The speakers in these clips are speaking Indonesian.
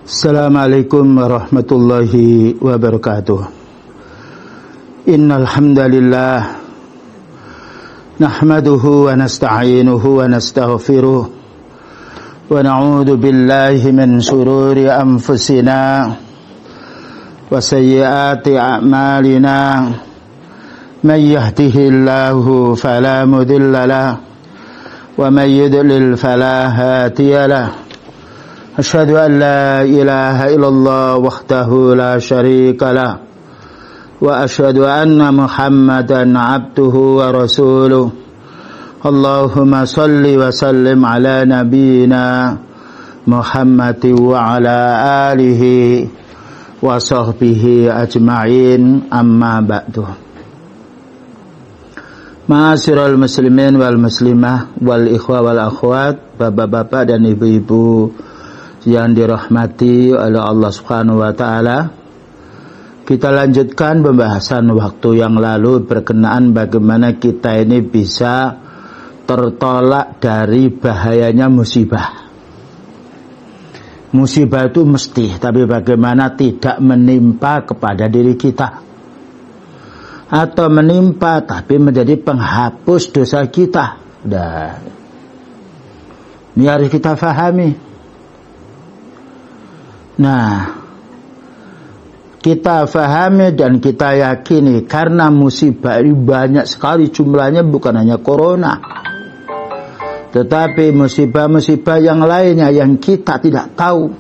Assalamualaikum warahmatullahi wabarakatuh. Innal hamdalillah nahmaduhu wa nasta'inuhu wa nastaghfiruh wa na'udzu billahi min shururi anfusina wa sayyiati a'malina. Man yahdihillahu fala mudilla lahu wa man yudlil fala hadiya lahu. أشهد أن لا إله إلا الله وحده لا شريك له وأشهد أن محمدا عبده ورسوله اللهم صل وسلم على نبينا محمد وعلى آله وصحبه أجمعين أما بعد. Ma'asyiral muslimin wal muslimah wal ikhwa wal akhwat, bapak-bapak dan ibu-ibu yang dirahmati oleh Allah Subhanahu wa taala. Kita lanjutkan pembahasan waktu yang lalu berkenaan bagaimana kita ini bisa tertolak dari bahayanya musibah. Musibah itu mesti, tapi bagaimana tidak menimpa kepada diri kita, atau menimpa tapi menjadi penghapus dosa kita. Dan ini harus kita fahami. Nah, kita fahami dan kita yakini karena musibah ini banyak sekali jumlahnya, bukan hanya corona, tetapi musibah-musibah yang lainnya yang kita tidak tahu.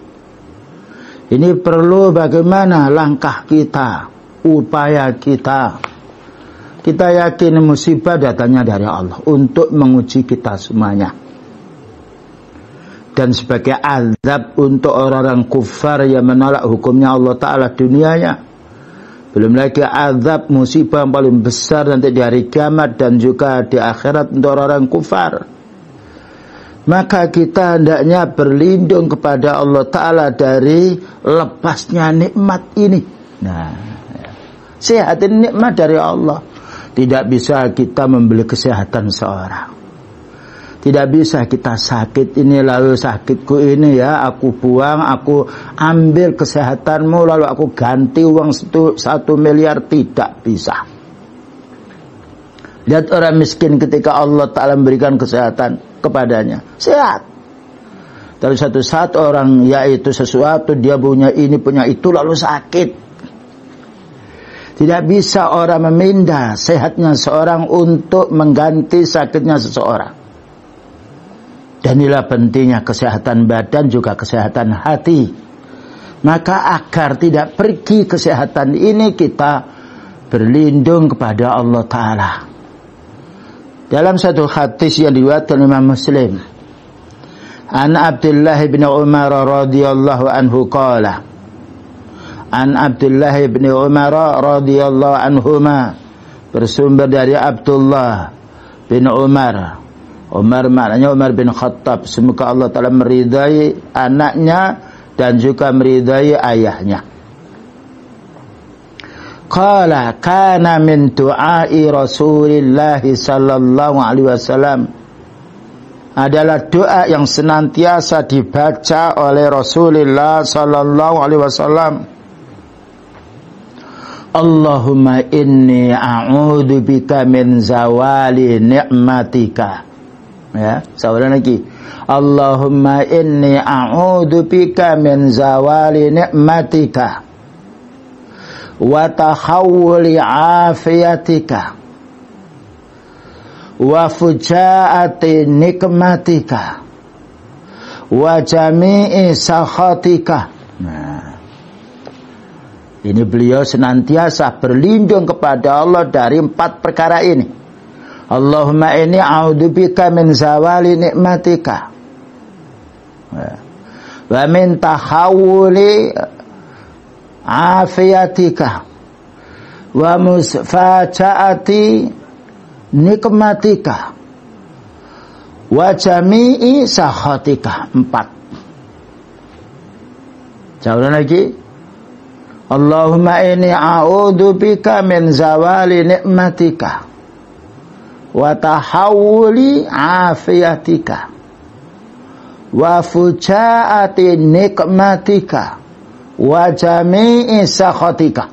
Ini perlu bagaimana langkah kita, upaya kita. Kita yakin musibah datangnya dari Allah untuk menguji kita semuanya. Dan sebagai azab untuk orang-orang kufar yang menolak hukumnya Allah Ta'ala dunianya. Belum lagi azab musibah yang paling besar nanti di hari kiamat dan juga di akhirat untuk orang-orang kufar. Maka kita hendaknya berlindung kepada Allah Ta'ala dari lepasnya nikmat ini. Nah, sehat ini nikmat dari Allah. Tidak bisa kita membeli kesehatan seorang. Tidak bisa kita sakit ini lalu sakitku ini ya aku buang, aku ambil kesehatanmu lalu aku ganti uang 1 miliar. Tidak bisa. Lihat orang miskin ketika Allah Ta'ala memberikan kesehatan kepadanya, sehat. Tapi satu saat orang yaitu sesuatu dia punya ini punya itu lalu sakit. Tidak bisa orang memindah sehatnya seorang untuk mengganti sakitnya seseorang. Dan inilah pentingnya kesehatan badan juga kesehatan hati. Maka agar tidak pergi kesehatan ini, kita berlindung kepada Allah Ta'ala. Dalam satu hadis yang diriwayatkan Imam Muslim, an Abdullah bin Umar radhiyallahu anhu qala, an Abdullah bin Umar radhiyallahu anhuma, bersumber dari Abdullah bin Umar. Umar maknanya Umar bin Khattab. Semoga Allah Ta'ala meridai anaknya dan juga meridai ayahnya. Qala kana min du'ai Rasulillah sallallahu alaihi wasallam, adalah doa yang senantiasa dibaca oleh Rasulullah sallallahu alaihi wasallam. Allahumma inni a'udzu bika min zawali ni'matika. Ya, seorang lagi. Allahumma inni a'udzu bika min zawali ni'matika wa tahawuli afiyatika wa fujaati nikmatika wa jami'i sakhatika. Nah, ini beliau senantiasa berlindung kepada Allah dari 4 perkara ini. Allahumma inni a'udzubika min zawali ni'matika wa min tahawuli afiyatika wa musfajaati nikmatika wa jami'i sakhatika. 4. Jauh lagi. Allahumma inni a'udzubika min zawali ni'matika wa tahawuli afiyatika wa fujaati nikmatika wa jami'i sakhatika.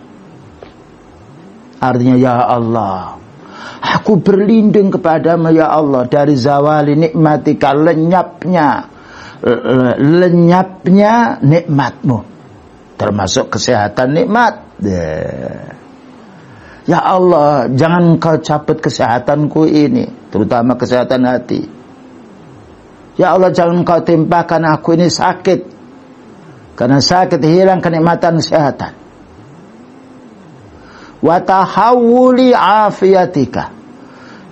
Artinya, ya Allah, aku berlindung kepadamu ya Allah dari zawali nikmatika, lenyapnya nikmatmu, termasuk kesehatan nikmat. Ya Allah, jangan kau cabut kesehatanku ini, terutama kesehatan hati. Ya Allah, jangan kau timpakan aku ini sakit, karena sakit hilang kenikmatan kesehatan. Wa tahawuli afiatika,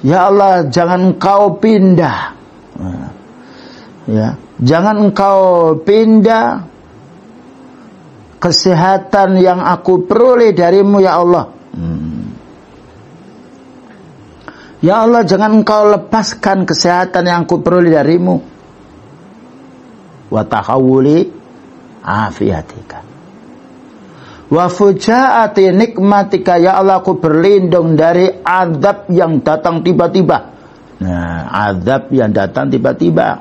ya Allah, jangan kau pindah, ya, jangan kau pindah kesehatan yang aku peroleh darimu ya Allah. Ya Allah, jangan kau lepaskan kesehatan yang aku peroleh darimu. Wa tahawuli afiatika wa fujaati nikmatika, ya Allah, aku berlindung dari azab yang datang tiba-tiba. Nah, azab yang datang tiba-tiba.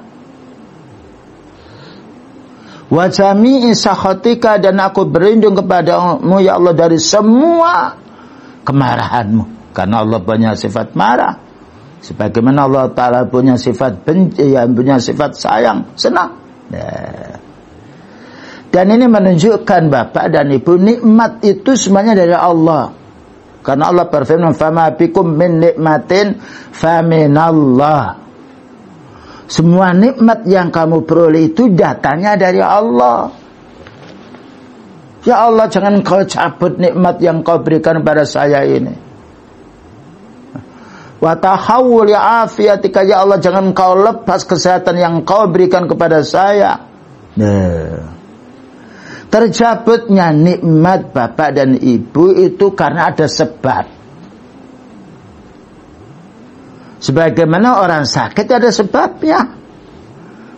Wa jami'i sakhatika, dan aku berlindung kepadamu ya Allah dari semua kemarahanmu, karena Allah punya sifat marah, sebagaimana Allah Ta'ala punya sifat benci, yang punya sifat sayang, senang. Nah, dan ini menunjukkan Bapak dan Ibu, nikmat itu semuanya dari Allah. Karena Allah berfirman, "Fama bikum min nikmatin faminallah." Semua nikmat yang kamu peroleh itu datanya dari Allah. Ya Allah, jangan kau cabut nikmat yang kau berikan pada saya ini. Wa tahawuli afiatika, ya Allah, jangan kau lepas kesehatan yang kau berikan kepada saya. Tercabutnya nikmat Bapak dan Ibu itu karena ada sebab. Sebagaimana orang sakit ada sebabnya.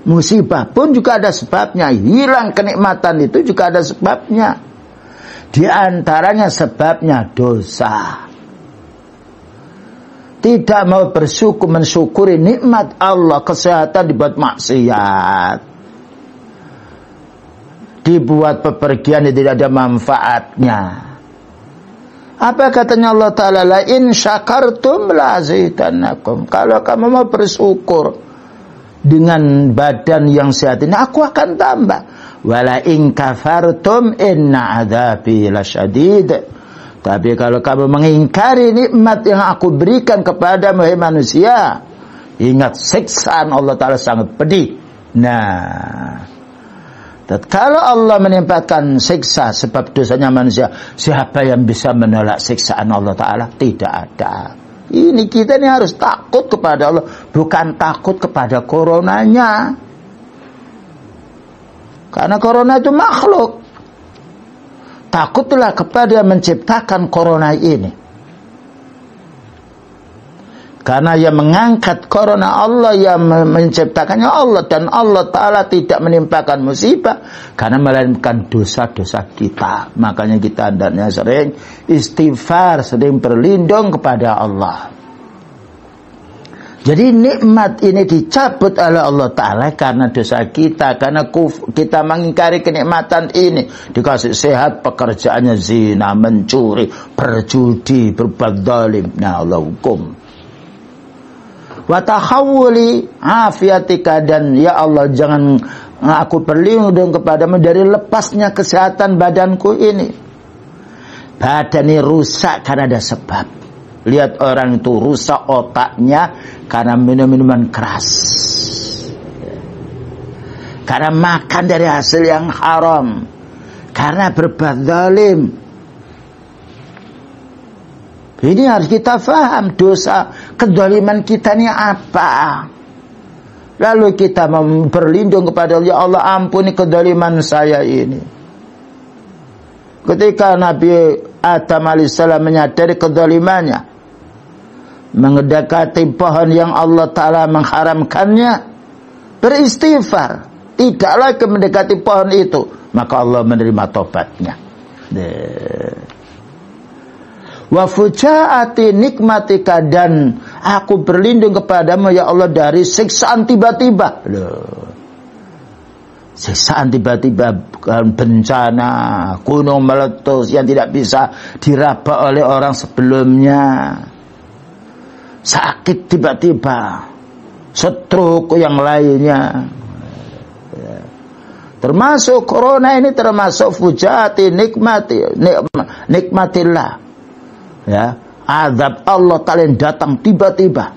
Musibah pun juga ada sebabnya. Hilang kenikmatan itu juga ada sebabnya. Di antaranya sebabnya dosa. Tidak mau bersyukur, mensyukuri nikmat Allah, kesehatan dibuat maksiat. Dibuat pepergian yang tidak ada manfaatnya. Apa katanya Allah Ta'ala? La in syakartum la azidannakum. Kalau kamu mau bersyukur dengan badan yang sehat ini, aku akan tambah. Wala in kafartum inna adzabi lasyadid. Tapi kalau kamu mengingkari nikmat yang aku berikan kepada manusia, ingat siksaan Allah Ta'ala sangat pedih. Nah, kalau Allah menimpakan siksa sebab dosanya manusia, siapa yang bisa menolak siksaan Allah Ta'ala? Tidak ada. Ini kita ini harus takut kepada Allah, bukan takut kepada coronanya. Karena corona itu makhluk. Takutlah kepada yang menciptakan corona ini. Karena yang mengangkat corona Allah, yang menciptakannya Allah, dan Allah Ta'ala tidak menimpakan musibah karena melainkan dosa-dosa kita. Makanya kita hendaknya sering istighfar, sering berlindung kepada Allah. Jadi nikmat ini dicabut oleh Allah Ta'ala karena dosa kita, karena kita mengingkari kenikmatan ini. Dikasih sehat, pekerjaannya zina, mencuri, berjudi, berbuat zalim. Nah, Allah hukum. Wa tahawuli afiatika, dan ya Allah, jangan aku berlindung kepadamu dari lepasnya kesehatan badanku ini. Badan ini rusak karena ada sebab. Lihat orang itu rusak otaknya karena minum-minuman keras, karena makan dari hasil yang haram, karena berbuat zalim. Ini harus kita faham, dosa kezaliman kita ini apa. Lalu kita berlindung kepada Allah, ya Allah, ampuni kezaliman saya ini. Ketika Nabi Adam alaihissalam menyadari kezalimannya, mendekati pohon yang Allah Ta'ala mengharamkannya, beristighfar, tidak lagi mendekati pohon itu, maka Allah menerima tobatnya. Wa fujaati nikmatika, dan aku berlindung kepadamu ya Allah dari siksaan tiba-tiba. Siksaan tiba-tiba, bencana, gunung meletus yang tidak bisa diraba oleh orang sebelumnya. Sakit tiba-tiba, stroke yang lainnya. Termasuk corona ini termasuk fujati nikmatillah. Ya, azab Allah kalian datang tiba-tiba.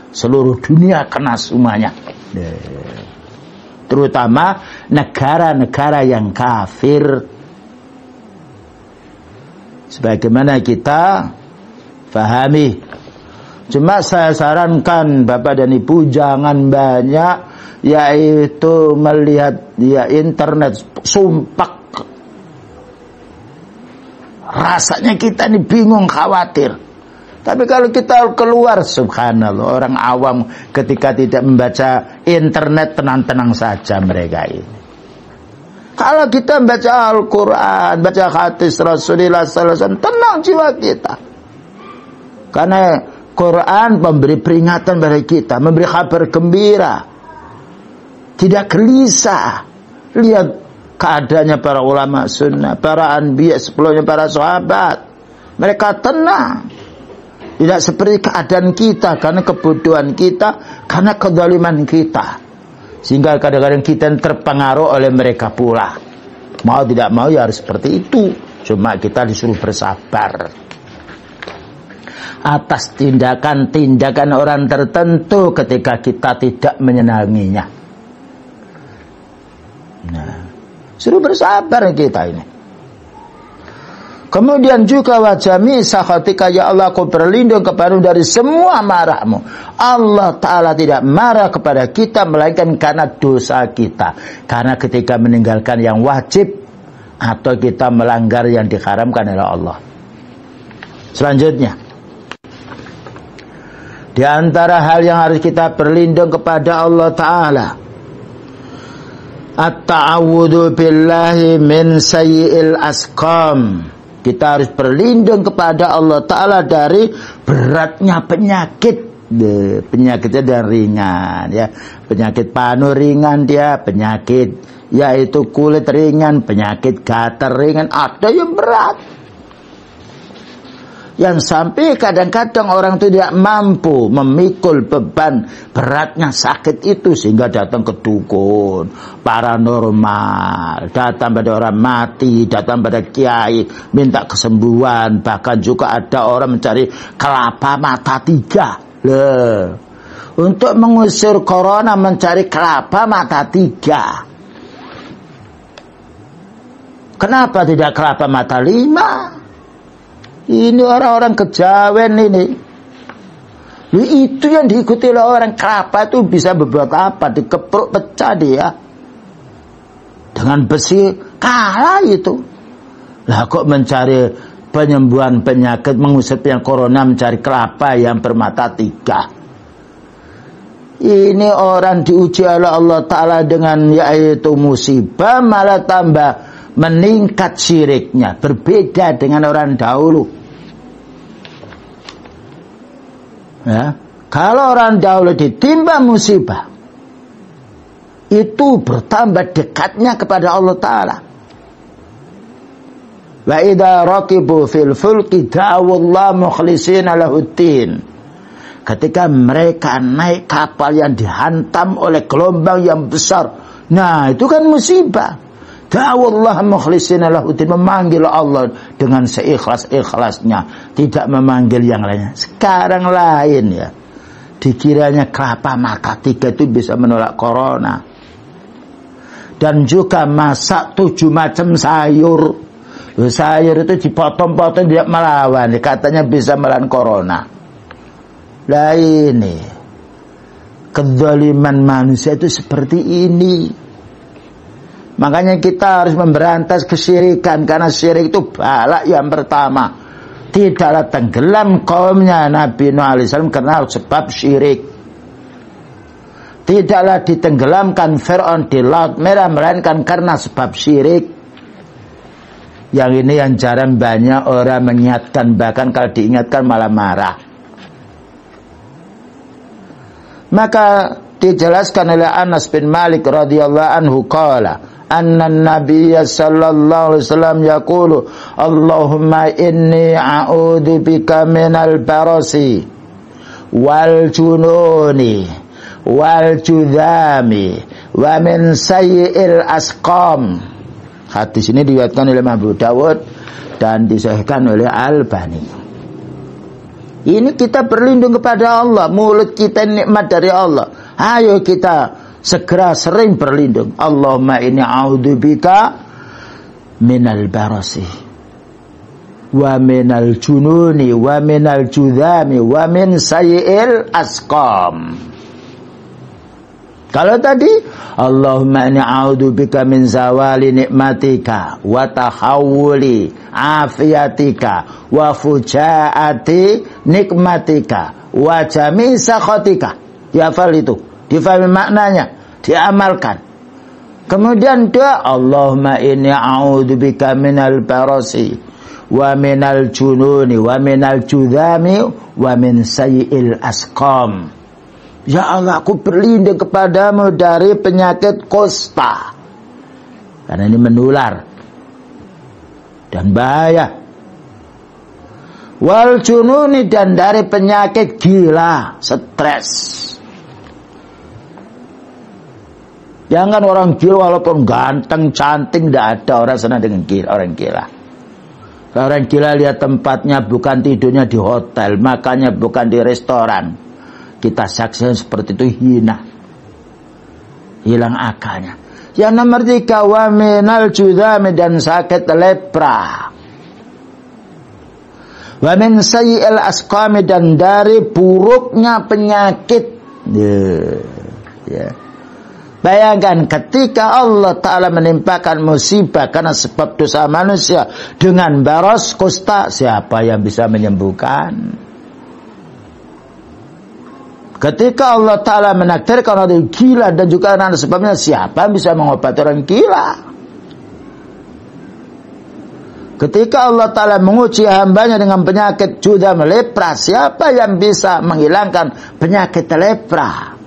Seluruh dunia kena semuanya. Terutama negara-negara yang kafir. Sebagaimana kita pahami. Cuma saya sarankan Bapak dan Ibu jangan banyak yaitu melihat internet sumpah. Rasanya kita ini bingung, khawatir. Tapi kalau kita keluar, subhanallah, orang awam ketika tidak membaca internet tenang-tenang saja mereka ini. Kalau kita membaca Al-Quran, baca hadis Rasulullah SAW, tenang jiwa kita. Karena Quran memberi peringatan pada kita, memberi kabar gembira. Tidak gelisah. Lihat keadaannya para ulama sunnah, para anbiya sebelumnya, para sahabat. Mereka tenang. Tidak seperti keadaan kita, karena kebodohan kita, karena kezaliman kita. Sehingga kadang-kadang kita terpengaruh oleh mereka pula. Mau tidak mau ya harus seperti itu. Cuma kita disuruh bersabar atas tindakan-tindakan orang tertentu ketika kita tidak menyenanginya. Nah, suruh bersabar kita ini. Kemudian juga wajami sakhatika, ya Allah, aku berlindung kepadamu dari semua marahmu. Allah Ta'ala tidak marah kepada kita melainkan karena dosa kita. Karena ketika meninggalkan yang wajib atau kita melanggar yang diharamkan oleh Allah. Selanjutnya, di antara hal yang harus kita berlindung kepada Allah Ta'ala, at-ta'awudhu billahi min sayyi'il asqam. Kita harus berlindung kepada Allah Ta'ala dari beratnya penyakit. Penyakitnya dan ringan, ya. Penyakit panu ringan dia, penyakit yaitu kulit ringan, penyakit gatal ringan, ada yang berat. Yang sampai kadang-kadang orang itu tidak mampu memikul beban beratnya sakit itu, sehingga datang ke dukun, paranormal, datang pada orang mati, datang pada kiai minta kesembuhan. Bahkan juga ada orang mencari kelapa mata 3 untuk mengusir corona, mencari kelapa mata 3. Kenapa tidak kelapa mata 5? Ini orang-orang kejawen ini. Itu yang diikuti oleh orang. Kelapa itu bisa berbuat apa? Dikepruk pecah dia. Dengan besi kalah itu. Lah kok mencari penyembuhan penyakit, mengusir yang corona, mencari kelapa yang bermata 3. Ini orang diuji oleh Allah Ta'ala dengan yaitu musibah, malah tambah meningkat syiriknya. Berbeda dengan orang dahulu. Ya, kalau orang dahulu ditimpa musibah, itu bertambah dekatnya kepada Allah Ta'ala. Wa idza raqibu fil fulki da'awallahu mukhlishina lahuddin. Ketika mereka naik kapal yang dihantam oleh gelombang yang besar, nah itu kan musibah. Da'awallahu mukhlishina lahuddin, memanggil Allah dengan seikhlas-ikhlasnya, tidak memanggil yang lainnya. Sekarang lain ya. Dikiranya kelapa mata 3 itu bisa menolak corona. Dan juga masak 7 macam sayur. Sayur itu dipotong-potong tidak melawan, katanya bisa melawan corona. Lah ini kezaliman manusia itu seperti ini. Makanya kita harus memberantas kesyirikan, karena syirik itu balak yang pertama. Tidaklah tenggelam kaumnya Nabi Nuh alaihissalam karena sebab syirik. Tidaklah ditenggelamkan Fir'aun di Laut Merah melainkan karena sebab syirik. Yang ini yang jarang banyak orang mengingatkan, bahkan kalau diingatkan malah marah. Maka dijelaskan oleh Anas bin Malik radhiyallahu anhu qala anna nabiyya sallallahu alaihi wasallam yaqulu Allahumma inni a'udzu bika minal barasi wal jununi wal judhami wa min sayyi'il asqam. Hadis ini diriwayatkan oleh Abu Dawud dan disahihkan oleh Albani. Ini kita berlindung kepada Allah, mulut kita nikmat dari Allah. Ayo kita segera sering berlindung. Allahumma inni a'udzubika minal barasi wa minal jununi wa minal judhami wa min sayyi'il asqam. Kalau tadi Allahumma inni a'udzubika min zawali nikmatika wa tahawuli afiyatika wa fujaati nikmatika wa jami' sakhatika. Dihafal itu, difahami maknanya, diamalkan. Kemudian doa Allahumma inni a'udzubika minal barasi wa minal jununi wa minal judhami wa min sayyi'il asqam. Ya Allah, aku berlindung kepadamu dari penyakit kusta, karena ini menular dan bahaya. Wal jununi, dan dari penyakit gila, stres. Jangan orang gila walaupun ganteng, cantik, tidak ada orang senang dengan gila, orang gila. Orang gila lihat tempatnya bukan tidurnya di hotel, makannya bukan di restoran. Kita saksikan seperti itu, hina, hilang akalnya. Yang nomor 3, wa minal judhami, dan sakit lepra. Wa min sayyi'il asqami, dan dari buruknya penyakit. Bayangkan ketika Allah Ta'ala menimpakan musibah karena sebab dosa manusia dengan baros, kusta, siapa yang bisa menyembuhkan? Ketika Allah Ta'ala menakdirkan orang gila dan juga karena sebabnya, siapa yang bisa mengobati orang gila? Ketika Allah Ta'ala menguji hambanya dengan penyakit judham, lepra, siapa yang bisa menghilangkan penyakit lepra?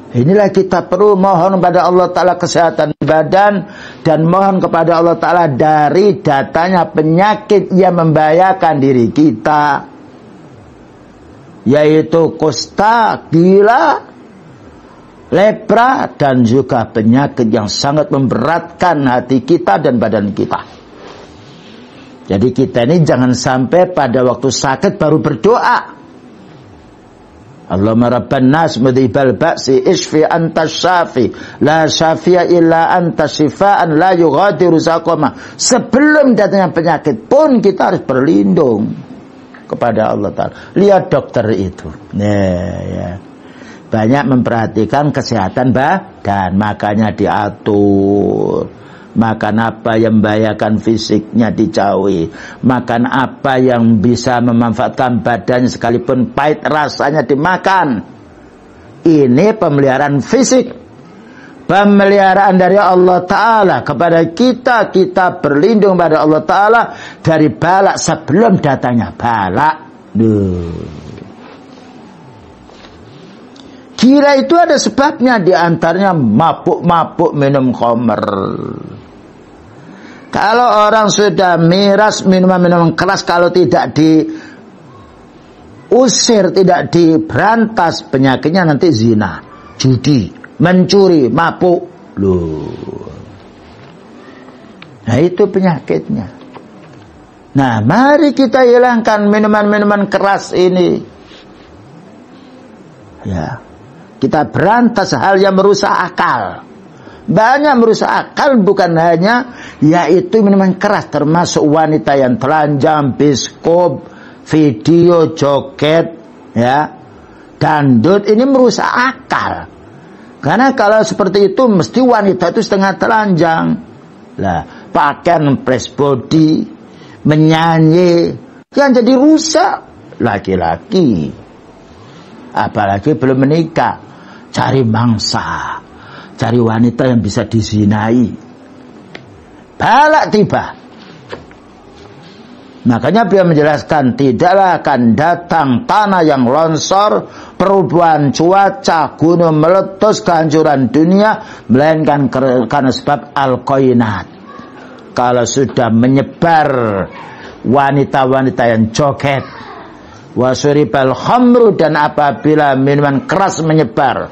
Inilah kita perlu mohon kepada Allah Ta'ala kesehatan badan, dan mohon kepada Allah Ta'ala dari datanya penyakit yang membahayakan diri kita, yaitu kusta, gila, lepra, dan juga penyakit yang sangat memberatkan hati kita dan badan kita. Jadi kita ini jangan sampai pada waktu sakit baru berdoa. Allahumma rabban nas mudhibal ba'si ishfi anta syafi la syafi'a illa anta syifaan la yughadiru saqama. Sebelum datangnya penyakit pun kita harus berlindung kepada Allah Ta'ala. Lihat dokter itu, ya, banyak memperhatikan kesehatan badan, makanya diatur. Makan apa yang membahayakan fisiknya dijauhi, makan apa yang bisa memanfaatkan badannya sekalipun pahit rasanya dimakan. Ini pemeliharaan fisik, pemeliharaan dari Allah Ta'ala kepada kita. Kita berlindung pada Allah Ta'ala dari balak sebelum datangnya balak. Gila itu ada sebabnya, diantaranya mabuk-mabuk minum khamr. Kalau orang sudah miras minuman-minuman keras, kalau tidak diusir, tidak diberantas, penyakitnya nanti zina, judi, mencuri, mabuk. Nah itu penyakitnya. Nah mari kita hilangkan minuman-minuman keras ini. Ya, kita berantas hal yang merusak akal. Banyak merusak akal, bukan hanya yaitu minuman keras, termasuk wanita yang telanjang, biskop, video, joget, ya, dangdut, ini merusak akal. Karena kalau seperti itu mesti wanita itu setengah telanjang. Lah, pakaian press body, menyanyi, yang jadi rusak laki-laki. Apalagi belum menikah, cari mangsa, cari wanita yang bisa dizinai. Balak tiba. Makanya beliau menjelaskan, tidaklah akan datang tanah yang longsor perubahan cuaca, gunung meletus, kehancuran dunia, melainkan karena sebab al-qainat. Kalau sudah menyebar wanita-wanita yang joget, wasuribal khamru, dan apabila minuman keras menyebar,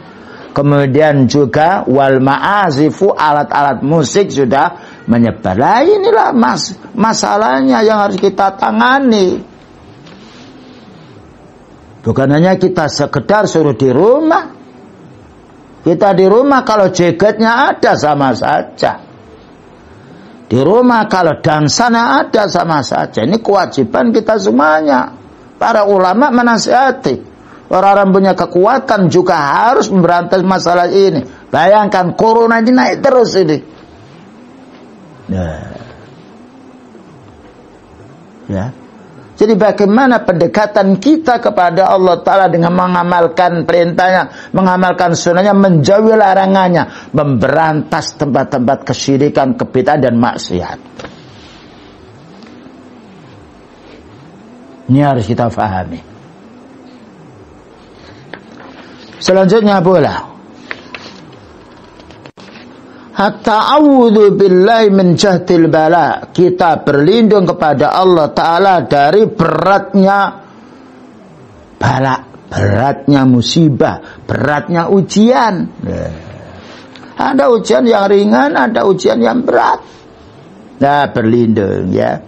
kemudian juga wal ma'azifu, alat-alat musik sudah menyebar. Nah, inilah masalahnya yang harus kita tangani. Bukan hanya kita sekedar suruh di rumah. Kita di rumah kalau jogetnya ada sama saja. Di rumah kalau dansanya ada sama saja. Ini kewajiban kita semuanya. Para ulama menasihati. Orang-orang punya kekuatan juga harus memberantas masalah ini. Bayangkan corona ini naik terus ini. Nah. Ya. Jadi bagaimana pendekatan kita kepada Allah Ta'ala dengan mengamalkan perintahnya, mengamalkan sunnahnya, menjauhi larangannya, memberantas tempat-tempat kesyirikan, kebid'ahan dan maksiat. Ini harus kita fahami. Selanjutnya pula, Ta'awudhu billahi min jahdil bala. Kita berlindung kepada Allah Ta'ala dari beratnya bala, beratnya musibah, beratnya ujian. Ada ujian yang ringan, ada ujian yang berat. Nah, berlindung ya.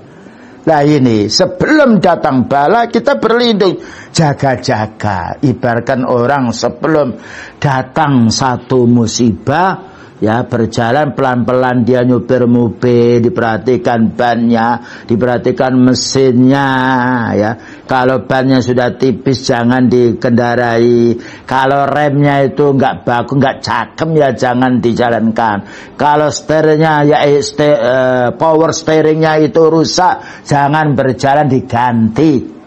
Nah ini, sebelum datang bala kita berlindung. Jaga-jaga. Ibaratkan orang sebelum datang satu musibah, ya, berjalan pelan-pelan dia nyupir mobil, diperhatikan bannya, diperhatikan mesinnya, ya. Kalau bannya sudah tipis jangan dikendarai. Kalau remnya itu enggak bagus, enggak cakem, ya jangan dijalankan. Kalau steeringnya ya power steeringnya itu rusak, jangan berjalan, diganti.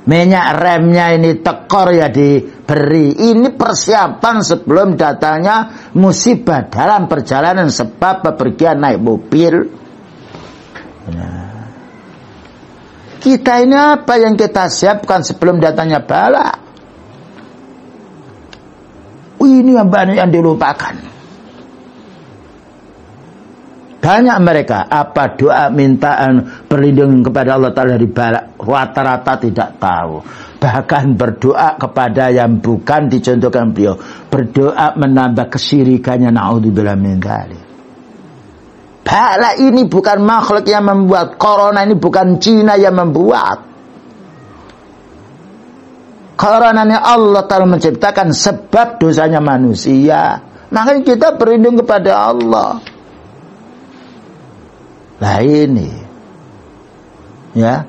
Minyak remnya ini tekor, ya diberi. Ini persiapan sebelum datangnya musibah dalam perjalanan, sebab bepergian naik mobil. Nah, kita ini apa yang kita siapkan sebelum datangnya bala? Ini yang banyak yang dilupakan. Banyak mereka apa doa mintaan perlindungan kepada Allah Ta'ala dari bala, rata-rata tidak tahu. Bahkan berdoa kepada yang bukan, dicontohkan beliau, berdoa menambah kesyirikannya, naudzubillah min dzalik. Bala ini bukan makhluk yang membuat, corona ini bukan Cina yang membuat. Corona ini Allah Ta'ala menciptakan sebab dosanya manusia. Makanya kita berlindung kepada Allah. Nah ini, ya.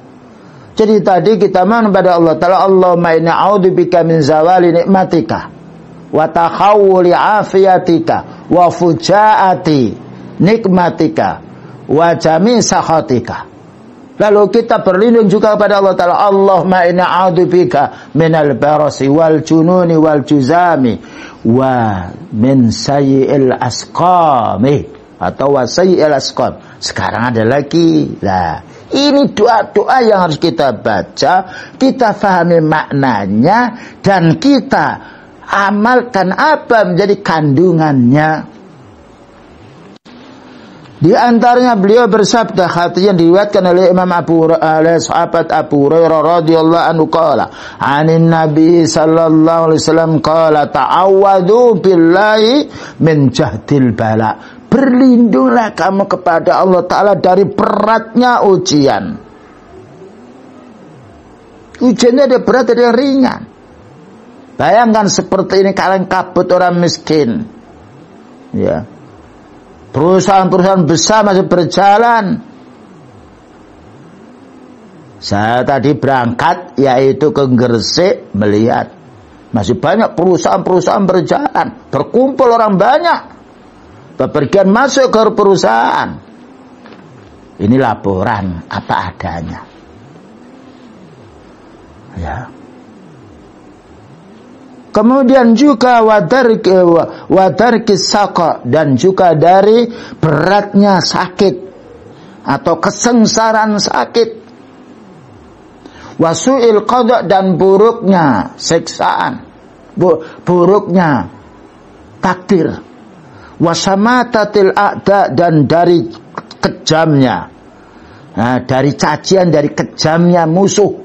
Jadi tadi kita mohon kepada Allah Ta'ala, Allahumma inni a'udzubika min zawali nikmatika wa takhawuli afiyatika wa fujaati nikmatika wa jami sakhatika. Lalu kita berlindung juga kepada Allah Ta'ala, Allahumma inni a'udzubika minal barasi wal jununi wal juzami wa min sayyi'il asqami, atau wa sayyi'il asqam. Sekarang ada lagi. Nah, ini doa-doa yang harus kita baca, kita fahami maknanya, dan kita amalkan apa menjadi kandungannya. Di antaranya beliau bersabda, hadis yang diriwayatkan oleh Imam sahabat Abu Hurairah radhiyallahu anhu qala, anin Nabi sallallahu alaihi wasallam qala, ta'awwadhu billahi min jahdil bala. Berlindunglah kamu kepada Allah Ta'ala dari beratnya ujian. Ujiannya ada berat, ada yang ringan. Bayangkan seperti ini, kalian kabut orang miskin, ya. Perusahaan-perusahaan besar masih berjalan. Saya tadi berangkat, yaitu ke Gresik, melihat masih banyak perusahaan-perusahaan berjalan, berkumpul orang banyak, bepergian masuk ke perusahaan. Ini laporan apa adanya, ya. Kemudian juga wadar kisaka, dan juga dari beratnya sakit atau kesengsaraan sakit. Wasu'il qada, dan buruknya siksaan. buruknya takdir, wasamatatil a'da, dan dari kejamnya, dari cacian, dari kejamnya musuh.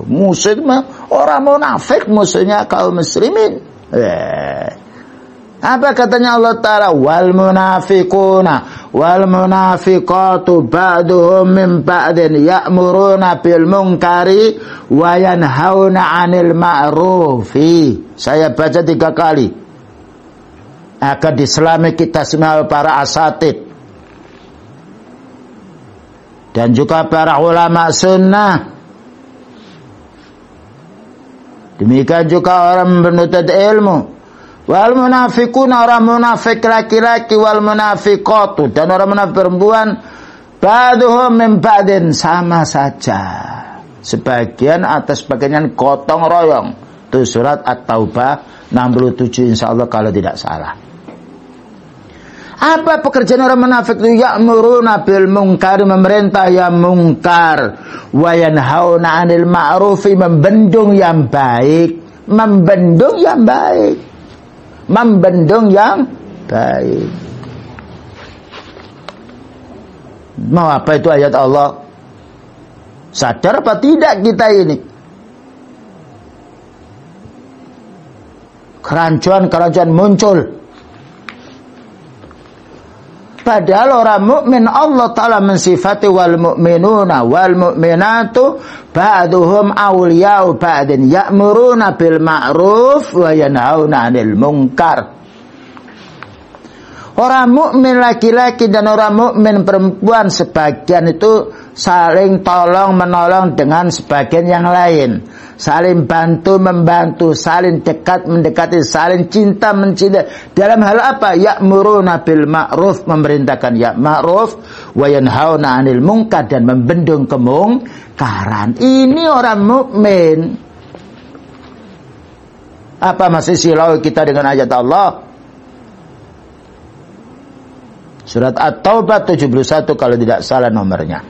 Musuh itu orang munafik, musuhnya kaum muslimin. Apa katanya Allah Ta'ala? Wal munafiquna wal munafiqatu ba'duhum min ba'din ya'muruna bil munkari wa yanhauna 'anil ma'rufi. Saya baca 3 kali akan diselami kita semua para asatid dan juga para ulama sunnah. Demikian juga orang menuntut ilmu. Wal munafiqun, orang munafik laki-laki, wal munafiqatu, dan orang munafik perempuan, ba'duhum min ba'din, sama saja, sebagian atas sebagian, gotong royong. Itu surat At-Taubah 67 insyaallah kalau tidak salah. Apa pekerjaan orang munafik itu? Ya'muruna bil munkar, memerintah yang mungkar, wa yanhauna 'anil ma'rufi, membendung yang baik, membendung yang baik. Membendung yang baik. Mau apa itu ayat Allah? Sadar apa tidak kita ini? Kerancuan-kerancuan muncul. Padahal orang mukmin Allah Ta'ala mensifati wal mu'minuna wal mu'minatu ba'duhum awliya'u ba'din ya'muruna bil ma'ruf wa yanhauna 'anil munkar. Orang mukmin laki-laki dan orang mukmin perempuan sebagian itu saling tolong menolong dengan sebagian yang lain, saling bantu membantu, saling dekat mendekati, saling cinta mencintai. Dalam hal apa? Ya'muruna bil ma'ruf, memerintahkan ya ma'ruf, wa yanhauna 'anil munkar, dan membendung kemungkaran. Ini orang mukmin. Apa masih silau kita dengan ayat Allah? Surat At-Taubah 71 kalau tidak salah nomornya.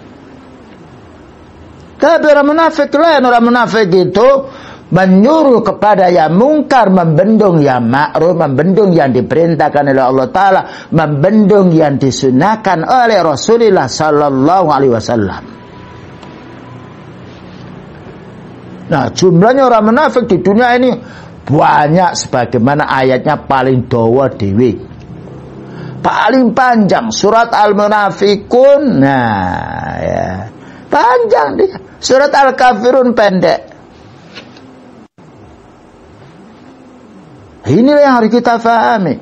Tapi orang munafik lain. Orang munafik itu menyuruh kepada yang mungkar, membendung yang ma'ruf, membendung yang diperintahkan oleh Allah Ta'ala, membendung yang disunahkan oleh Rasulullah Sallallahu Alaihi Wasallam. Nah, jumlahnya orang munafik di dunia ini banyak, sebagaimana ayatnya paling dawa dewi, paling panjang, surat Al-Munafikun. Nah, ya, panjang dia. Surat Al-Kafirun pendek. Inilah yang harus kita fahami.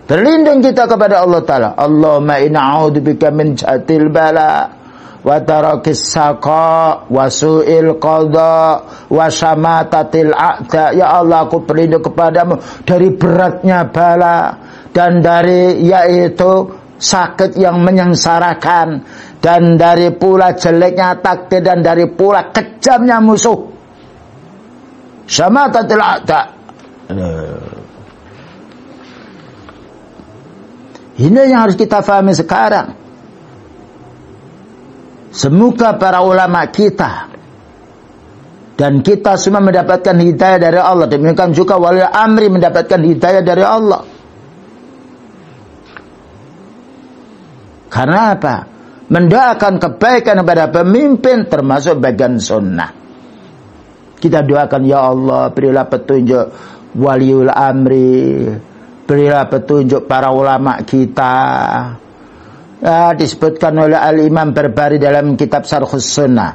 Berlindung kita kepada Allah Ta'ala. Allahumma inna a'udzubika min jatil bala wa tarakis saqa wa su'il qadha wa syamatatil a'da. Ya Allah, aku berlindung kepadamu dari beratnya bala dan dari yaitu sakit yang menyengsarakan, dan dari pula jeleknya takdir, dan dari pula kejamnya musuh. Syamatatil a'da. Ini yang harus kita pahami sekarang. Semoga para ulama kita dan kita semua mendapatkan hidayah dari Allah. Demikian juga wali amri mendapatkan hidayah dari Allah. Karena apa? Mendoakan kebaikan kepada pemimpin termasuk bagian sunnah. Kita doakan, ya Allah, berilah petunjuk waliul amri, berilah petunjuk para ulama kita. Ya, disebutkan oleh Al-Imam Barbari dalam kitab Syarhus Sunnah.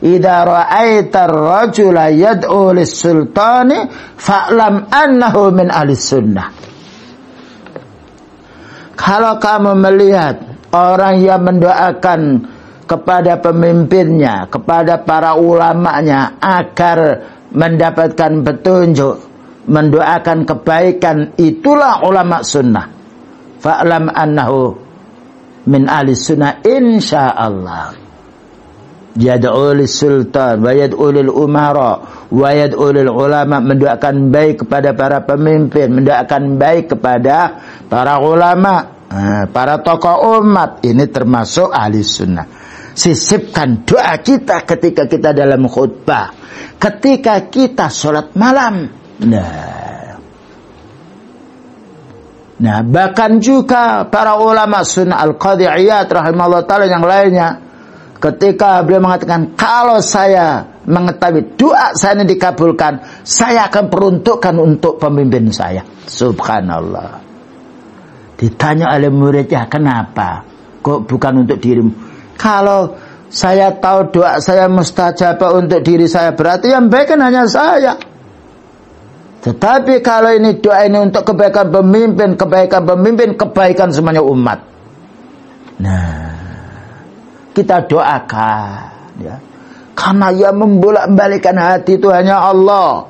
Idza ra'aita ar-rajula yad'u lis-sultani fa'lam annahu min ahli sunnah. Kalau kamu melihat orang yang mendoakan kepada pemimpinnya, kepada para ulamanya agar mendapatkan petunjuk, mendoakan kebaikan, itulah ulama sunnah. Fa'lam annahu min ahli sunnah insyaallah. Yad'u lis-sultan wa yad'u lil umara wa yad'u lil ulama, mendoakan baik kepada para pemimpin, mendoakan baik kepada para ulama, para tokoh umat. Ini termasuk ahli sunnah. Sisipkan doa kita ketika kita dalam khutbah, ketika kita sholat malam. Nah, bahkan juga para ulama sunnah Al-Qadhi Iyad rahimahullah ta'ala yang lainnya, ketika beliau mengatakan, kalau saya mengetahui doa saya ini dikabulkan, saya akan peruntukkan untuk pemimpin saya. Subhanallah. Ditanya oleh muridnya, kenapa? Kok bukan untuk dirimu? Kalau saya tahu doa saya mustajab untuk diri saya, berarti yang baik kan hanya saya. Tetapi kalau ini doa ini untuk kebaikan pemimpin, kebaikan semuanya umat. Nah, kita doakan, ya. Karena yang membolak-balikan hati itu hanya Allah.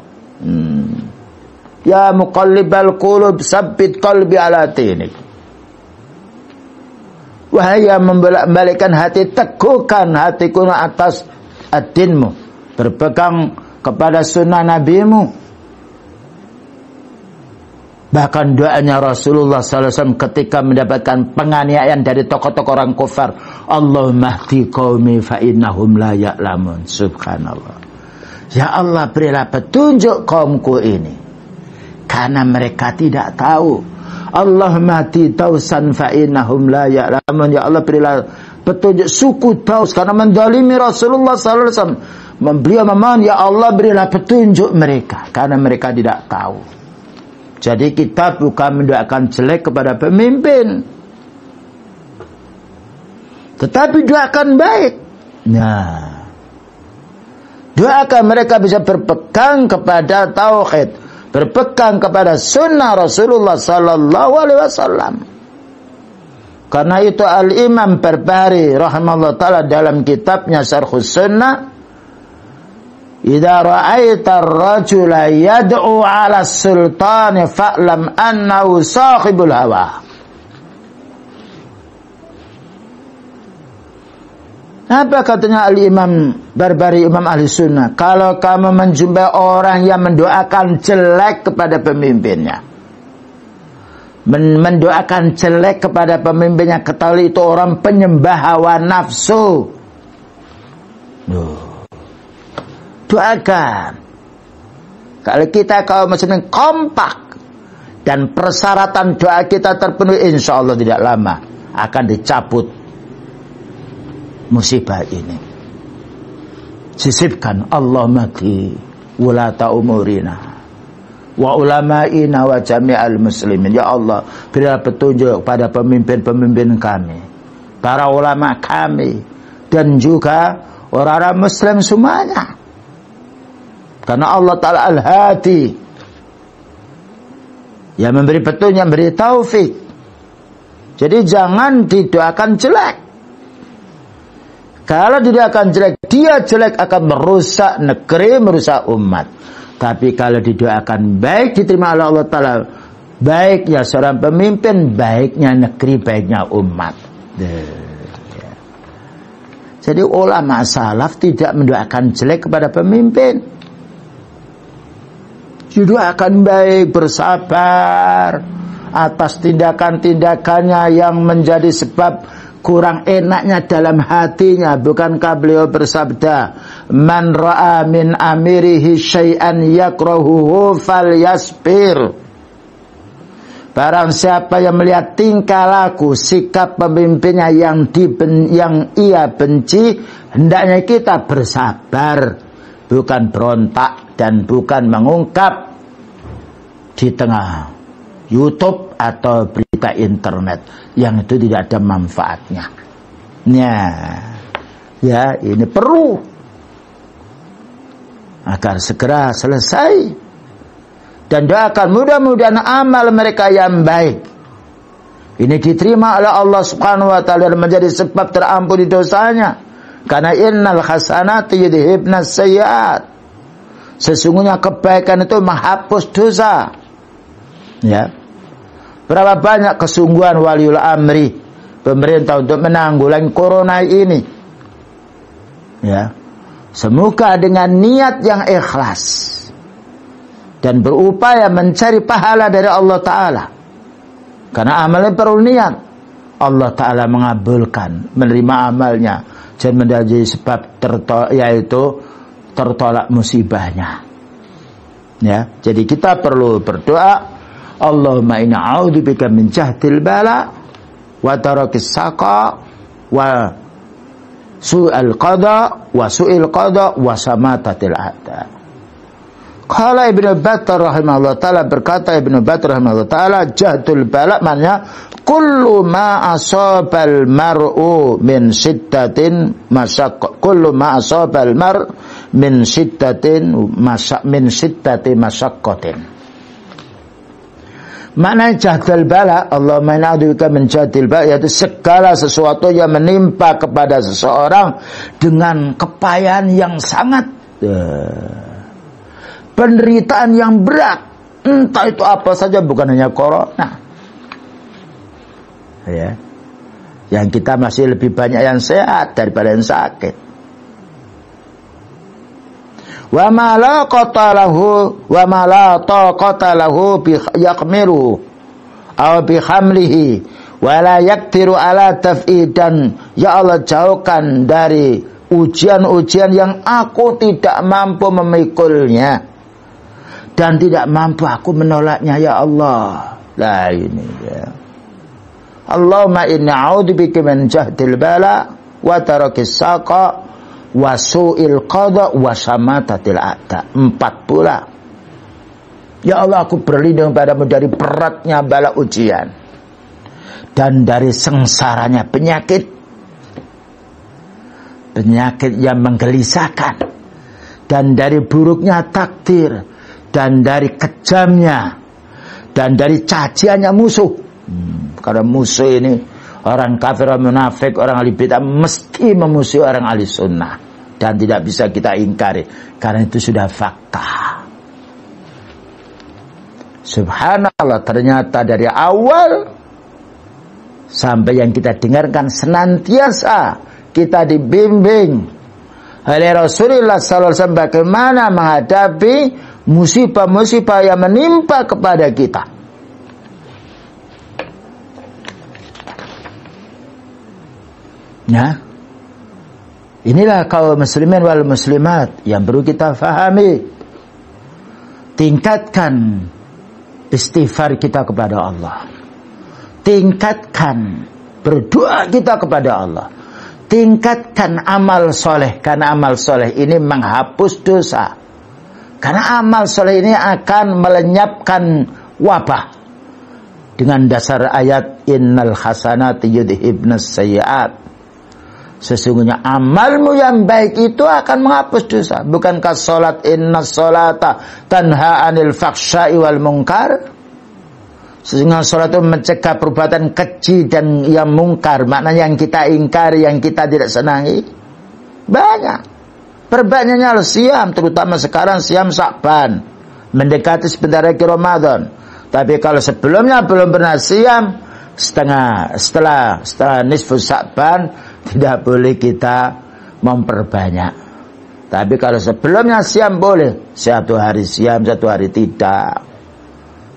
Ya muqallibal qulub, sabbit qalbi ala dinik. Wahai yang membolak-balikan hati, teguhkan hatiku atas ad-dinmu, berpegang kepada sunnah nabimu. Bahkan doanya Rasulullah SAW ketika mendapatkan penganiayaan dari tokoh-tokoh orang kufar, Allahumma hdi qaumi fa innahum la ya'lamun. Subhanallah. Ya Allah, berilah petunjuk kaumku ini karena mereka tidak tahu. Allahumma hdi tausan fa innahum la ya'lamun. Ya Allah, berilah petunjuk suku Taus karena mendalimi Rasulullah SAW. Beliau memohon, ya Allah, berilah petunjuk mereka karena mereka tidak tahu. Jadi kita bukan mendoakan jelek kepada pemimpin, tetapi doakan baik. Nah, doakan mereka bisa berpegang kepada tauhid, berpegang kepada sunnah Rasulullah sallallahu alaihi wasallam. Karena itu Al-Imam Barbahari rahimahullah ta'ala dalam kitabnya Syarhus Sunnah, idza ra'aita ar-rajula yad'u 'ala as-sultani fa'lam annahu sahibul hawa. Apa katanya Al-Imam Barbahari, Imam Ahli Sunnah? Kalau kamu menjumpai orang yang mendoakan jelek kepada pemimpinnya, mendoakan jelek kepada pemimpinnya, ketahui itu orang penyembah hawa nafsu. Doakan. Kalau kita kaum muslimin kompak dan persyaratan doa kita terpenuhi, insya Allah tidak lama akan dicabut musibah ini. Sisipkan Allah mati wulata umurina wa ulama'ina wa jami'al muslimin. Ya Allah, berilah petunjuk pada pemimpin-pemimpin kami, para ulama kami, dan juga orang-orang muslim semuanya. Karena Allah Ta'ala Al-Hadi, yang memberi petunjuk, yang memberi taufik. Jadi jangan didoakan jelek. Kalau didoakan jelek, dia jelek akan merusak negeri, merusak umat. Tapi kalau didoakan baik, diterima oleh Allah Ta'ala, baiknya seorang pemimpin, baiknya negeri, baiknya umat. Jadi ulama salaf tidak mendoakan jelek kepada pemimpin. Doakan baik, bersabar atas tindakan-tindakannya yang menjadi sebab kurang enaknya dalam hatinya. Bukankah beliau bersabda, man ra'a min amirihi syai'an yakrahuhu falyasbir. Barang siapa yang melihat tingkah laku, sikap pemimpinnya yang ia benci, hendaknya kita bersabar, bukan berontak dan bukan mengungkap di tengah YouTube atau berita internet yang itu tidak ada manfaatnya. Nah, ya ini perlu agar segera selesai. Dan doakan mudah-mudahan amal mereka yang baik ini diterima oleh Allah Subhanahu wa ta'ala dan menjadi sebab terampuni dosanya. Karena innal hasanati yudhibnas sayyi'at. Sesungguhnya kebaikan itu menghapus dosa. Ya. Berapa banyak kesungguhan waliul amri pemerintah untuk menanggulangi corona ini. Ya. Semoga dengan niat yang ikhlas dan berupaya mencari pahala dari Allah Ta'ala. Karena amalnya perlu niat. Allah Ta'ala mengabulkan, menerima amalnya dan menjadi sebab tertolak musibahnya. Ya, jadi kita perlu berdoa, Allahumma inna a'udzubika min jahdil bala wa tarakis saqa wa su'il qada wa samatatil a'da. Qala Ibnu Battal rahimahullah ta'ala, berkata Ibnu Battal rahimahullah ta'ala, jahdul bala maknanya kullu ma asabal mar'u min shiddatin masyaqqah, kullu ma asabal mar min shiddati masyaqqatin. Makna jahdul bala, Allahumma inna a'udzubika min jahdil bala, yaitu segala sesuatu yang menimpa kepada seseorang dengan kepayahan yang sangat, penderitaan yang berat, entah itu apa saja, bukan hanya corona. Ya, yang kita masih lebih banyak yang sehat daripada yang sakit. Wa ma la qatalahu wa ma la taqatalahu bi yaqmiru aw bi hamlihi wa la yaqtiru ala taf'i, dan ya Allah jauhkan dari ujian-ujian yang aku tidak mampu memikulnya dan tidak mampu aku menolaknya, ya Allah. Lah ini ya. Allahumma inni a'udzubika min jahdil bala wa tarakis saqa wa su'il qada wa samatatil a'da. 4 pula. Ya Allah, aku berlindung padamu dari beratnya bala ujian dan dari sengsaranya penyakit yang menggelisahkan, dan dari buruknya takdir, dan dari kejamnya, dan dari caciannya musuh. Karena musuh ini orang kafir, orang munafik, orang ahli bid'ah mesti memusuhi orang ahli sunnah, dan tidak bisa kita ingkari karena itu sudah fakta. Subhanallah, ternyata dari awal sampai yang kita dengarkan senantiasa kita dibimbing oleh Rasulullah SAW bagaimana menghadapi musibah-musibah yang menimpa kepada kita. Ya, inilah kaum muslimin wal muslimat yang perlu kita fahami. Tingkatkan istighfar kita kepada Allah, tingkatkan berdoa kita kepada Allah, tingkatkan amal soleh, karena amal soleh ini menghapus dosa, karena amal soleh ini akan melenyapkan wabah. Dengan dasar ayat innal hasanati yudhibnas sayyi'at, sesungguhnya amalmu yang baik itu akan menghapus dosa. Bukankah salat, innas salata tanha anil fahsya'i wal munkar? Sesungguhnya salat itu mencegah perbuatan keji dan yang mungkar, maknanya yang kita ingkari, yang kita tidak senangi. Banyak. Perbanyaknya siam, terutama sekarang siam Sya'ban, mendekati sebentar lagi Ramadan. Tapi kalau sebelumnya belum pernah siam, setelah nisfu Sya'ban tidak boleh kita memperbanyak. Tapi kalau sebelumnya siam boleh, 1 hari siam, 1 hari tidak.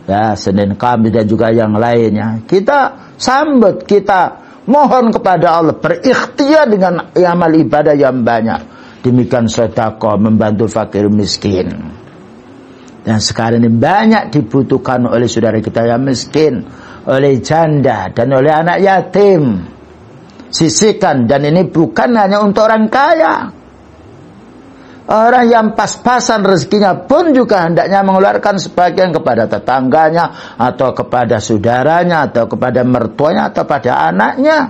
Ya, Senin, Kamis dan juga yang lainnya. Kita sambut, kita mohon kepada Allah, berikhtiar dengan amal ibadah yang banyak. Demikian sedekah, membantu fakir miskin. Dan sekarang ini banyak dibutuhkan oleh saudara kita yang miskin, oleh janda dan oleh anak yatim. Sisihkan, dan ini bukan hanya untuk orang kaya. Orang yang pas-pasan rezekinya pun juga hendaknya mengeluarkan sebagian kepada tetangganya, atau kepada saudaranya, atau kepada mertuanya, atau pada anaknya.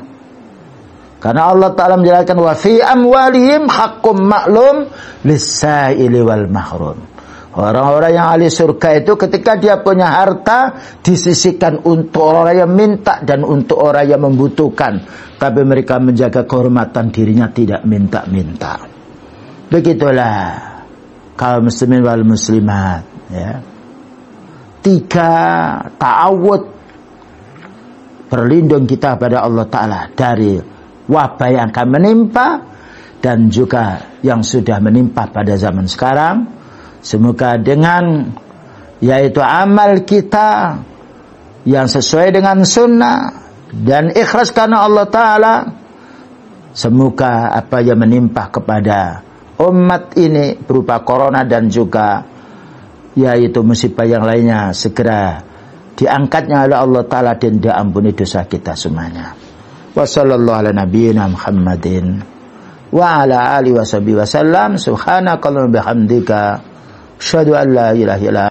Karena Allah Ta'ala menjelaskan wa fi amwalihim haqqum ma'lum lis-sa'ili wal mahrum. Orang-orang yang ahli surga itu ketika dia punya harta disisihkan untuk orang yang minta dan untuk orang yang membutuhkan. Tapi mereka menjaga kehormatan dirinya, tidak minta-minta. Begitulah kaum muslimin wal muslimat. Ya. 3 ta'awud, berlindung kita pada Allah Ta'ala dari wabah yang akan menimpa dan juga yang sudah menimpa pada zaman sekarang. Semoga dengan yaitu amal kita yang sesuai dengan sunnah dan ikhlas karena Allah Ta'ala, Semoga apa yang menimpa kepada umat ini berupa corona dan juga yaitu musibah yang lainnya segera diangkatnya oleh Allah Ta'ala dan diampuni dosa kita semuanya. Wa sallallahu ala nabiyyina Muhammadin wa ala alihi wa sahbihi wa sallam. Subhanakallahumma bihamdika asyhadu an la ilaha illa